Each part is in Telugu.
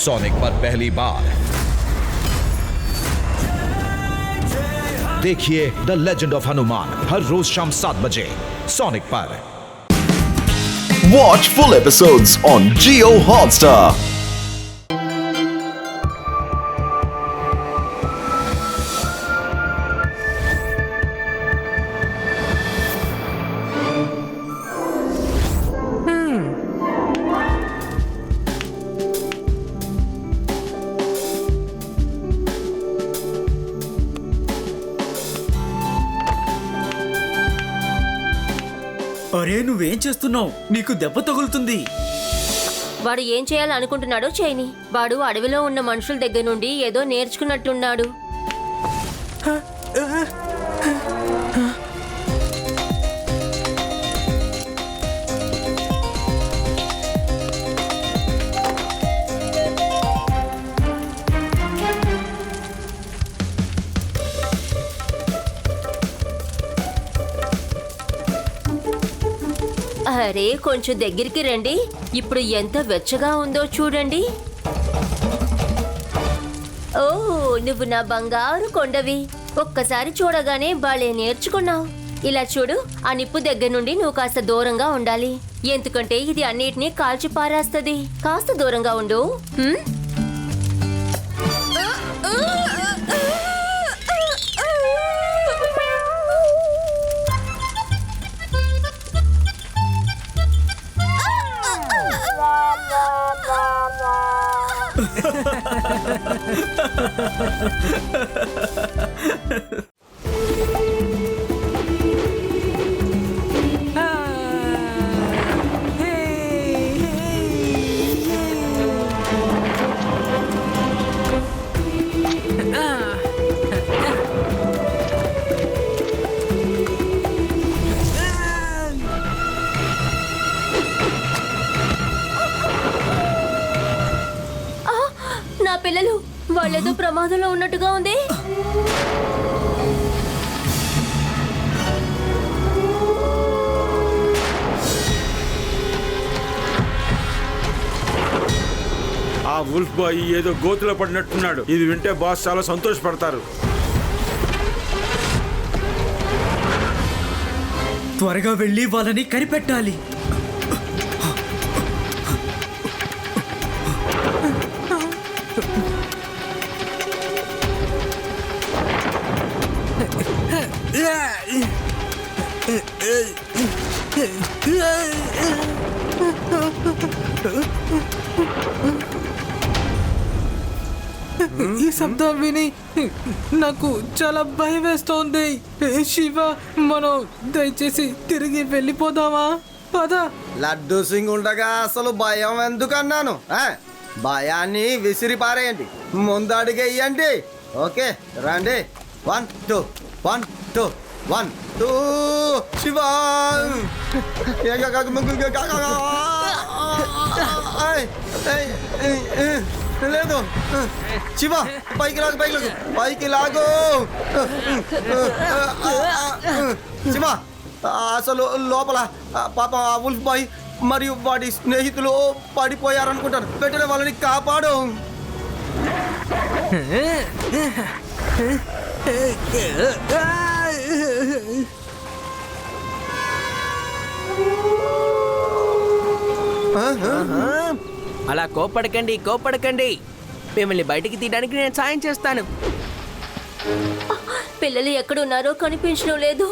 सोनिक पर पहली बार देखिए द लेजेंड ऑफ हनुमान हर रोज शाम 7 बजे सोनिक पर। Watch full episodes on Jio Hotstar. అరే నువ్వేం చేస్తున్నావు? నీకు దెబ్బ తగులుతుంది. వాడు ఏం చేయాలనుకుంటున్నాడో చేయని. వాడు అడవిలో ఉన్న మనుషుల దగ్గర నుండి ఏదో నేర్చుకున్నట్టున్నాడు. అరే కొంచెం దగ్గరికి రండి. ఇప్పుడు ఎంత వెచ్చగా ఉందో చూడండి. ఓ నువ్వు నా బంగారు కొండవి. ఒక్కసారి చూడగానే బాలే నేర్చుకున్నావు. ఇలా చూడు, ఆ నిప్పు దగ్గర నుండి నువ్వు కాస్త దూరంగా ఉండాలి. ఎందుకంటే ఇది అన్నిటినీ కాల్చి పారేస్తుంది. కాస్త దూరంగా ఉండు. నా పిల్లలు, వాళ్ళేదో ప్రమాదంలో ఉన్నట్టుగా ఉంది. ఆ వుల్ఫ్ బాయ్ ఏదో గోతులో పడినట్టున్నాడు. ఇది వింటే బాస్ చాలా సంతోషపడతారు. త్వరగా వెళ్ళి వాళ్ళని కనిపెట్టాలి. ఈ శబ్దం విని నాకు చాలా భయం వేస్తోంది. శివ, మనం దయచేసి తిరిగి వెళ్ళిపోదామా? పద. లడ్డు సింగ్ ఉండగా అసలు భయం ఎందుకన్నాను? భయాన్ని విసిరి పారేయండి, ముందు అడిగేయండి. ఓకే రండి. 1 2 1 2 1 2 శివ. లేదు శివ, పైకి లాగు, పైకి లాగు, పైకి లాగు. శివ, అసలు లోపల పాప వుల్ఫ్ బాయ్ మరియు వాడి స్నేహితులు పడిపోయారనుకుంటాను. వెంటనే వాళ్ళని కాపాడు. అలా కోపడకండి. మిమ్మల్ని బయటికి తీయడానికి నేను సాయం చేస్తాను. పిల్లలు ఎక్కడున్నారో కనిపించడం లేదు.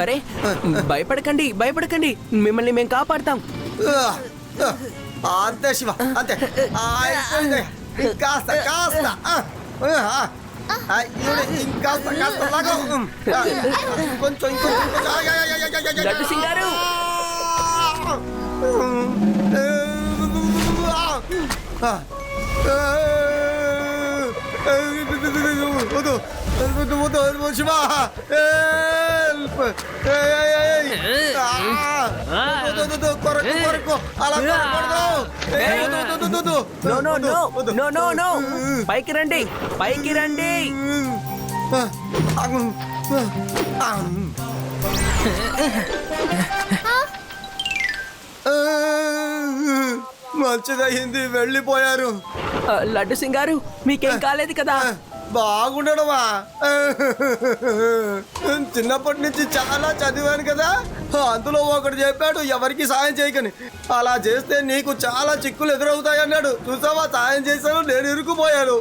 అరే భయపడకండి. మిమ్మల్ని మేము కాపాడతాం. అంతే శివ, అంతే. కాస్త కాస్త ఇంకాస్త లాగు. కొంచెం లడ్డు సింగ్ గారు, వద్దు వద్దు వద్దు శివ హెల్ప్ కొరకు కొరకు అలా కొరకూడదు. No no no no no no పైకి రండి, పైకి రండి. మంచిదయ్యింది, వెళ్ళిపోయారు. లడ్డు సింగ్ గారు మీకేం కాలేదు కదా? బాగుండడమా? చిన్నప్పటి నుంచి చాలా చదివాను కదా, అందులో ఒకటి చెప్పాడు ఎవరికి సాయం చేయకని. అలా చేస్తే నీకు చాలా చిక్కులు ఎదురవుతాయి అన్నాడు. చూసావా, సాయం చేశాను, నేను ఇరుక్కుపోయాను.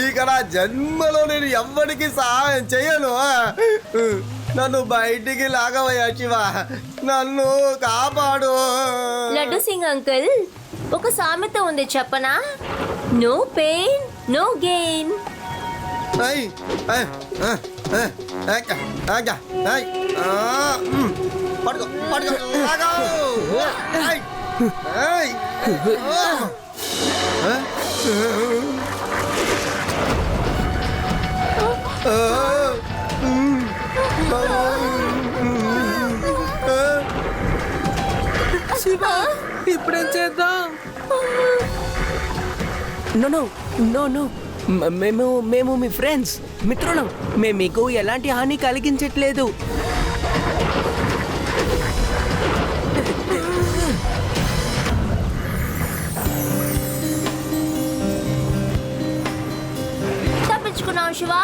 ఇక నా జన్మలో నేను ఎవ్వరికి సహాయం చేయను. నన్ను బయటికి లాగవయ్యా శివ, నన్ను కాపాడు. లడ్డు సింగ్ అంకుల్, ఒక సామెత ఉంది చెప్పనా? No pain no gain. పడుకో పడుకో, శివ, ఇప్పుడేం చేద్దాం? నో నో నో నో మేము మేము మీ ఫ్రెండ్స్, మిత్రులం. మేము మీకు ఎలాంటి హాని కలిగించట్లేదు. తప్పించుకున్నాం శివ,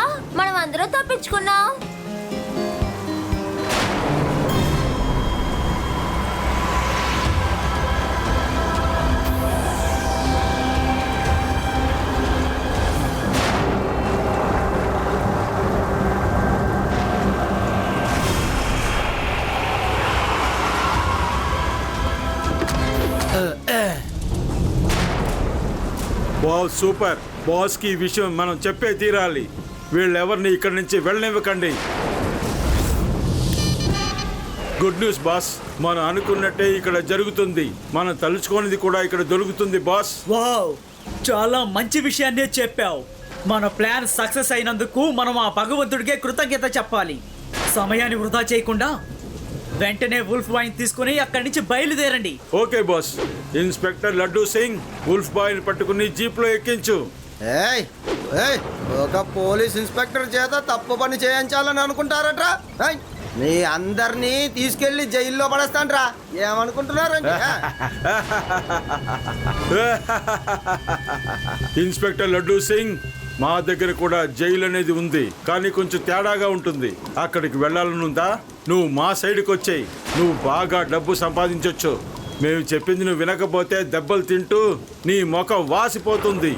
మనం అందరం తప్పించుకున్నాం. Boss super. బాస్ కి ఈ విషయం మనం చెప్పే తీరాలి. వీళ్ళెవరిని ఇక్కడి నుంచి వెళ్ళనివ్వకండి. గుడ్ న్యూస్ బాస్, మనం అనుకున్నట్టే ఇక్కడ జరుగుతుంది. మనం తలుచుకోనిది కూడా ఇక్కడ దొరుకుతుంది బాస్. వావ్, చాలా మంచి విషయాన్నే చెప్పావు. మన ప్లాన్ సక్సెస్ అయినందుకు మనం ఆ భగవంతుడికే కృతజ్ఞత చెప్పాలి. సమయాన్ని వృధా చేయకుండా వెంటనే వుల్ఫ్ బాయ్ తీసుకుని అక్కడి నుంచి బయలుదేరండి. Okay boss. Inspector Laddu Singh, wolf boy ని పట్టుకుని జీప్ లో ఎక్కించు. ఏయ్ ఏయ్, ఒక పోలీస్ ఇన్స్పెక్టర్ చేత తప్పు పని చేయించాలని అనుకుంటారట్రా? మీ అందరినీ తీసుకెళ్లి జైల్లో పడేస్తాంట్రా. ఏమనుకుంటున్నారండి? ఇన్స్పెక్టర్ లడ్డూ సింగ్, మా దగ్గర కూడా జైలు అనేది ఉంది, కానీ కొంచెం తేడాగా ఉంటుంది. అక్కడికి వెళ్ళాలనుందా? నువ్వు మా సైడ్కి వచ్చేయి. నువ్వు బాగా డబ్బు సంపాదించొచ్చు. మేము చెప్పింది నువ్వు వినకపోతే దెబ్బలు తింటూ నీ ముఖం వాసిపోతుంది.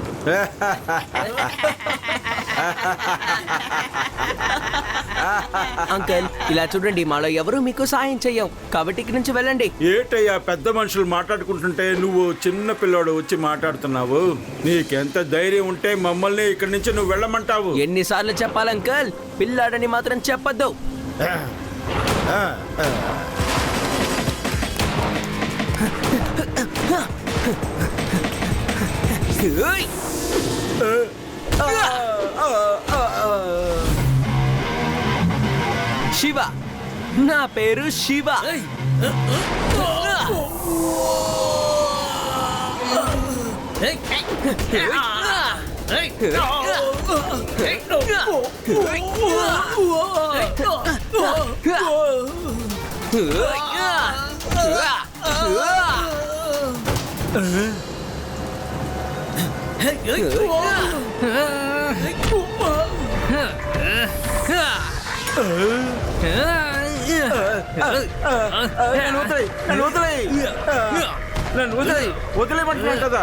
అంకల్, ఇలా చూడండి, మాలో ఎవరు మీకు సాయం చెయ్యం, కాబట్టి ఇక్కడి నుంచి వెళ్ళండి. ఏటయ్యా, పెద్ద మనుషులు మాట్లాడుకుంటుంటే నువ్వు చిన్న పిల్లోడు వచ్చి మాట్లాడుతున్నావు? నీకెంత ధైర్యం ఉంటే మమ్మల్ని ఇక్కడి నుంచి నువ్వు వెళ్ళమంటావు? ఎన్నిసార్లు చెప్పాలి అంకల్, పిల్లాడని మాత్రం చెప్పొద్దు. శివ, నా పేరు శివ. వదిలేమంటున్నాను కదా.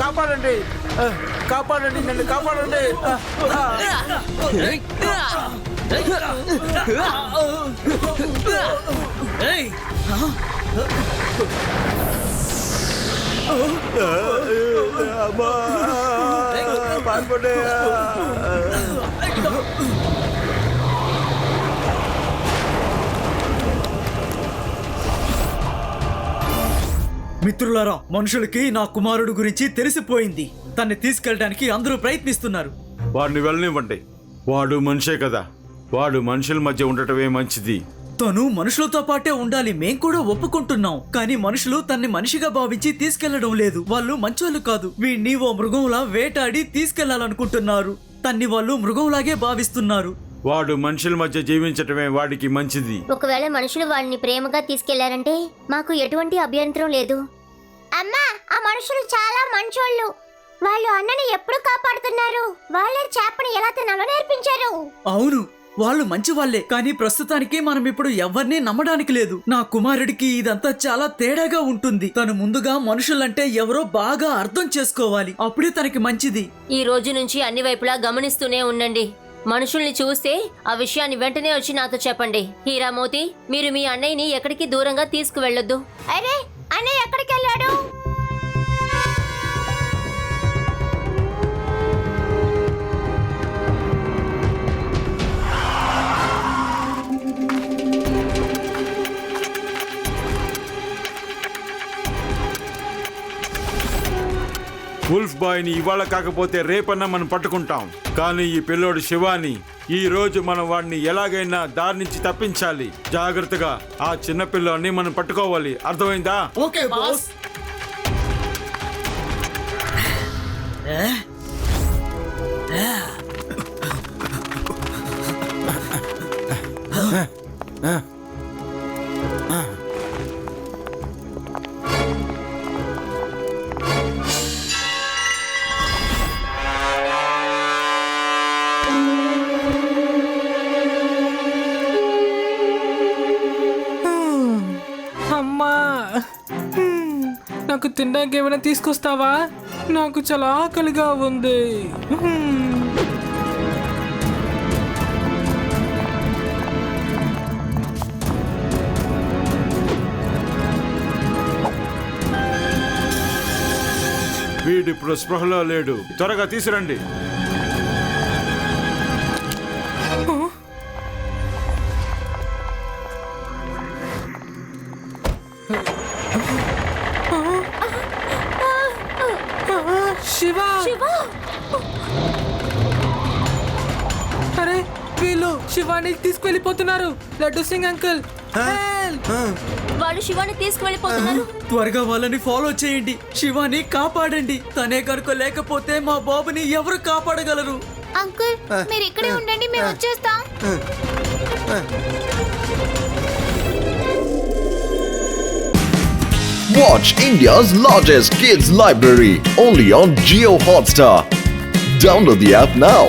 కాపాడండి, కాపాడండి, నన్ను కాపాడండి. మిత్రులారా, మనుషులకి నా కుమారుడు గురించి తెలిసిపోయింది. తన్ని తీసుకెళ్ళడానికి అందరూ ప్రయత్నిస్తున్నారు. వాడిని వెళ్ళనివ్వండి. వాడు మనిషే కదా. వాడు మనుషుల మధ్య ఉండటమే మంచిది. తను మనుషులతో పాటే ఉండాలి, మేం కూడా ఒప్పుకుంటున్నాం. కానీ మనుషులు తన్ని మనిషిగా భావించి తీసుకెళ్లడం లేదు. వాళ్ళు మంచోళ్ళు కాదు. వీణ్ణి ఓ మృగంలా వేటాడి తీసుకెళ్లాలనుకుంటున్నారు. తన్ని వాళ్ళు మృగంలాగే భావిస్తున్నారు. వాడు మనుషుల మధ్య జీవించటమే వాడికి మంచిది. ఒకవేళ మనుషులు వాడిని ప్రేమగా తీసుకెళ్లారంటే మాకు ఎటువంటి అభ్యంతరం లేదు. అమ్మా, ఆ మనుషులు చాలా మంచోళ్ళు. వాళ్ళు అన్నని ఎప్పుడు కాపాడుతున్నారు. వాళ్ళే చేపని ఎలా తినాలో నేర్పించారు. అవును, వాళ్ళు మంచి వాళ్ళే. కానీ ప్రస్తుతానికి మనం ఇప్పుడు ఎవరిని నమ్మడానికి లేదు. నా కుమారుడికి ఇదంతా చాలా తేడాగా ఉంటుంది. తను ముందుగా మనుషులంటే ఎవరో బాగా అర్థం చేసుకోవాలి. అప్పుడే తనకి మంచిది. ఈ రోజు నుంచి అన్ని వైపులా గమనిస్తూనే ఉండండి. మనుషుల్ని చూస్తే ఆ విషయాన్ని వెంటనే వచ్చి నాతో చెప్పండి. హీరామోతి, మీరు మీ అన్నయ్యని ఎక్కడికి దూరంగా తీసుకువెళ్ళొద్దు. అరే, అన్నయ్య ఎక్కడికి వెళ్ళాడు? వుల్ఫ్ బాయ్ని ఇవాళ కాకపోతే రేపన్నా మనం పట్టుకుంటాం. కానీ ఈ పిల్లోడు శివాని, ఈ రోజు మనం వాడిని ఎలాగైనా దారి నుంచి తప్పించాలి. జాగ్రత్తగా ఆ చిన్న పిల్లోని మనం పట్టుకోవాలి. అర్థమైందా? Okay boss. అమ్మా, నాకు తినడానికి ఏమైనా తీసుకొస్తావా? నాకు చాలా ఆకలిగా ఉంది. వీడిప్పుడు స్పృహలో లేడు. త్వరగా తీసురండి. శివా! అరే, వీళ్ళు శివాని తీసుకువెళ్ళిపోతున్నారు. Laddu Singh uncle, help! వాళ్ళు శివాని తీసుకువెళ్ళిపోతున్నారు. త్వరగా వాళ్ళని ఫాలో చేయండి. శివాని కాపాడండి. తనే కనుక లేకపోతే మా బాబుని ఎవరు కాపాడగలరు? అంకుల్, మీరు ఇక్కడే ఉండండి, మేము వచ్చేస్తాం. Watch India's largest kids library only on Jio Hotstar. Download the app now.